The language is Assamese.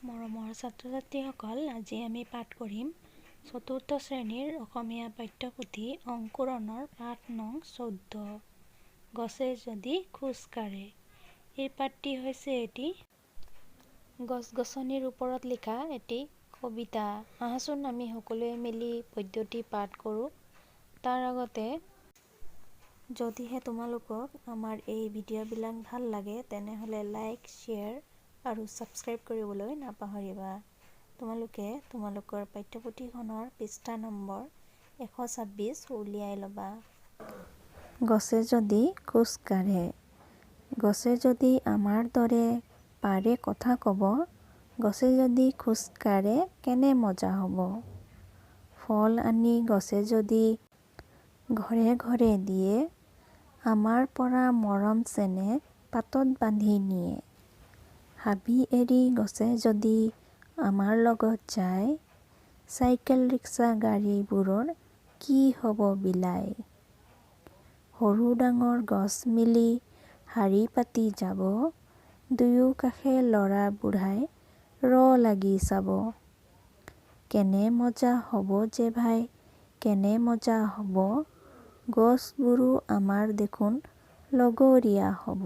মৰমৰ ছাত্ৰ-ছাত্ৰীসকল, আজি আমি পাঠ কৰিম চতুৰ্থ শ্ৰেণীৰ অসমীয়া পাঠ্যপুথি অংকুৰণৰ পাঠ নং 14 গছে যদি খোজ কাঢ়ে। এই পাঠটি হৈছে এটি গছ-গছনিৰ ওপৰত লিখা এটি কবিতা। আহাচোন আমি সকলোৱে মিলি পদ্যটি পাঠ কৰোঁ। তাৰ আগতে যদিহে তোমালোকক আমাৰ এই ভিডিঅ'বিলাক ভাল লাগে তেনেহ'লে লাইক, শ্বেয়াৰ আৰু ছাবস্ক্ৰাইব কৰিবলৈ নাপাহৰিবা। তোমালোকে তোমালোকৰ পাঠ্যপুথিখনৰ পৃষ্ঠা নম্বৰ 126 উলিয়াই ল'বা। গছে যদি খোজ কাঢ়ে। গছে যদি আমাৰ দৰে পাৰে কথা ক'ব, গছে যদি খোজ কাঢ়ে কেনে মজা হ'ব। ফল আনি গছে যদি ঘৰে ঘৰে দিয়ে, আমাৰ পৰা মৰম চেনেহ পাতত বান্ধি নিয়ে। হাবি এৰি গছে যদি আমাৰ লগত যায়, চাইকেল ৰিক্সা গাড়ীবোৰৰ কি হ'ব বিলাই। সৰু ডাঙৰ গছ মিলি শাৰী পাতি যাব, দুয়োকাষে ল'ৰা বুঢ়াই ৰ লাগি চাব। কেনে মজা হ'ব যে ভাই, কেনে মজা হ'ব, গছবোৰো আমাৰ দেখোন লগৰীয়া হ'ব।